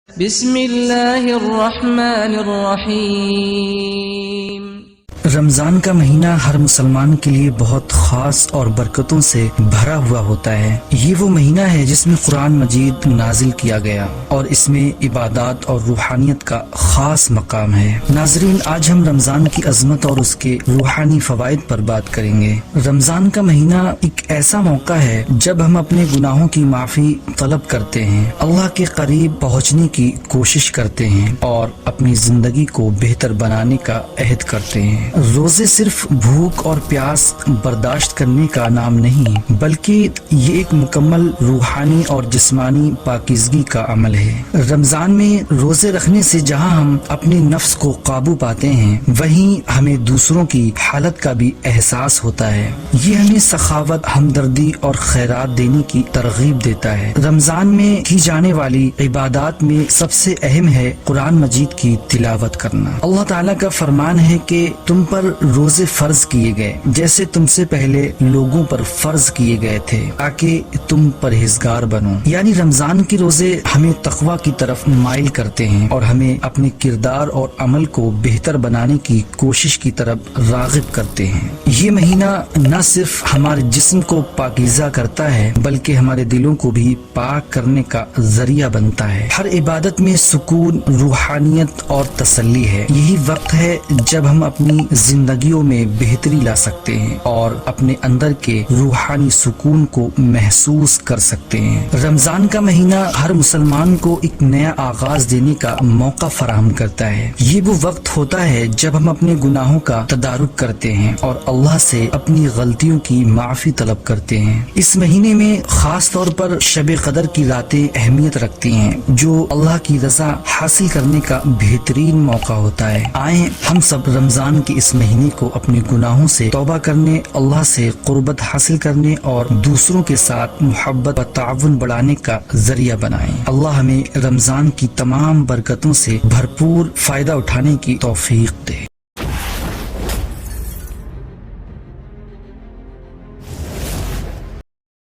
بسم اللہ الرحمن الرحیم۔ رمضان کا مہینہ ہر مسلمان کے لیے بہت خاص اور برکتوں سے بھرا ہوا ہوتا ہے۔ یہ وہ مہینہ ہے جس میں قرآن مجید نازل کیا گیا اور اس میں عبادات اور روحانیت کا خاص مقام ہے۔ ناظرین، آج ہم رمضان کی عظمت اور اس کے روحانی فوائد پر بات کریں گے۔ رمضان کا مہینہ ایک ایسا موقع ہے جب ہم اپنے گناہوں کی معافی طلب کرتے ہیں، اللہ کے قریب پہنچنے کی کوشش کرتے ہیں اور اپنی زندگی کو بہتر بنانے کا عہد کرتے ہیں۔ روزے صرف بھوک اور پیاس برداشت کرنے کا نام نہیں، بلکہ یہ ایک مکمل روحانی اور جسمانی پاکیزگی کا عمل ہے۔ رمضان میں روزے رکھنے سے جہاں ہم اپنے نفس کو قابو پاتے ہیں، وہیں ہمیں دوسروں کی حالت کا بھی احساس ہوتا ہے۔ یہ ہمیں سخاوت، ہمدردی اور خیرات دینے کی ترغیب دیتا ہے۔ رمضان میں کی جانے والی عبادات میں سب سے اہم ہے قرآن مجید کی تلاوت کرنا۔ اللہ تعالیٰ کا فرمان ہے کہ تم پر روزے فرض کیے گئے جیسے تم سے پہلے لوگوں پر فرض کیے گئے تھے تاکہ تم پرہیزگار بنو۔ یعنی رمضان کے روزے ہمیں تقوی کی طرف مائل کرتے ہیں اور ہمیں اپنے کردار اور عمل کو بہتر بنانے کی کوشش کی طرف راغب کرتے ہیں۔ یہ مہینہ نہ صرف ہمارے جسم کو پاکیزہ کرتا ہے بلکہ ہمارے دلوں کو بھی پاک کرنے کا ذریعہ بنتا ہے۔ ہر عبادت میں سکون، روحانیت اور تسلی ہے۔ یہی وقت ہے جب ہم اپنی زندگیوں میں بہتری لا سکتے ہیں اور اپنے اندر کے روحانی سکون کو محسوس کر سکتے ہیں۔ رمضان کا مہینہ ہر مسلمان کو ایک نیا آغاز دینے کا موقع فراہم کرتا ہے۔ یہ وہ وقت ہوتا ہے جب ہم اپنے گناہوں کا تدارک کرتے ہیں اور اللہ سے اپنی غلطیوں کی معافی طلب کرتے ہیں۔ اس مہینے میں خاص طور پر شب قدر کی راتیں اہمیت رکھتی ہیں، جو اللہ کی رضا حاصل کرنے کا بہترین موقع ہوتا ہے۔ آئیں ہم سب رمضان کے اس مہینے کو اپنے گناہوں سے توبہ کرنے، اللہ سے قربت حاصل کرنے اور دوسروں کے ساتھ محبت و تعاون بڑھانے کا ذریعہ بنائیں۔ اللہ ہمیں رمضان کی تمام برکتوں سے بھرپور فائدہ اٹھانے کی توفیق دے۔